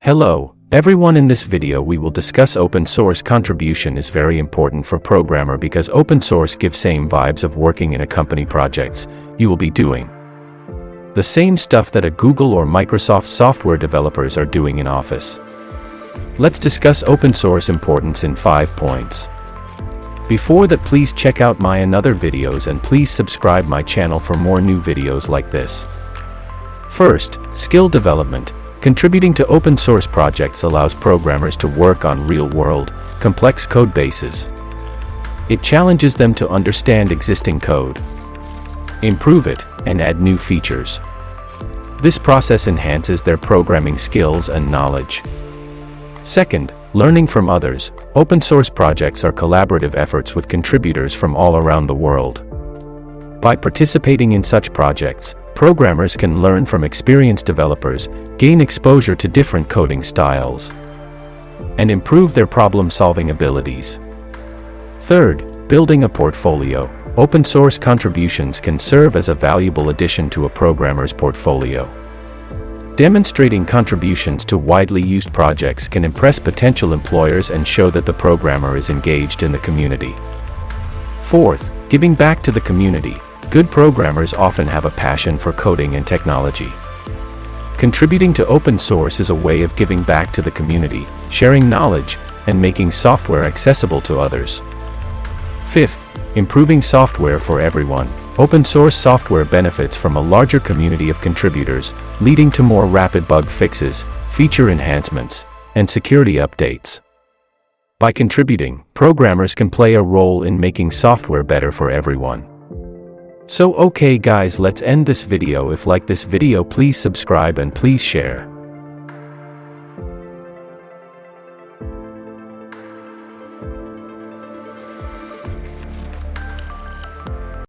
Hello, everyone. In this video we will discuss open source. Contribution is very important for programmer because open source gives same vibes of working in a company projects. You will be doing the same stuff that a Google or Microsoft software developers are doing in Office. Let's discuss open source importance in 5 points. Before that, please check out my another videos and please subscribe my channel for more new videos like this. First, skill development. Contributing to open source projects allows programmers to work on real-world, complex code bases. It challenges them to understand existing code, improve it, and add new features. This process enhances their programming skills and knowledge. Second, learning from others. Open source projects are collaborative efforts with contributors from all around the world. By participating in such projects, programmers can learn from experienced developers, gain exposure to different coding styles, and improve their problem-solving abilities. Third, building a portfolio. Open source contributions can serve as a valuable addition to a programmer's portfolio. Demonstrating contributions to widely used projects can impress potential employers and show that the programmer is engaged in the community. Fourth, giving back to the community. Good programmers often have a passion for coding and technology. Contributing to open source is a way of giving back to the community, sharing knowledge, and making software accessible to others. Fifth, improving software for everyone. Open source software benefits from a larger community of contributors, leading to more rapid bug fixes, feature enhancements, and security updates. By contributing, programmers can play a role in making software better for everyone. So okay guys, let's end this video. If like this video, please subscribe and please share.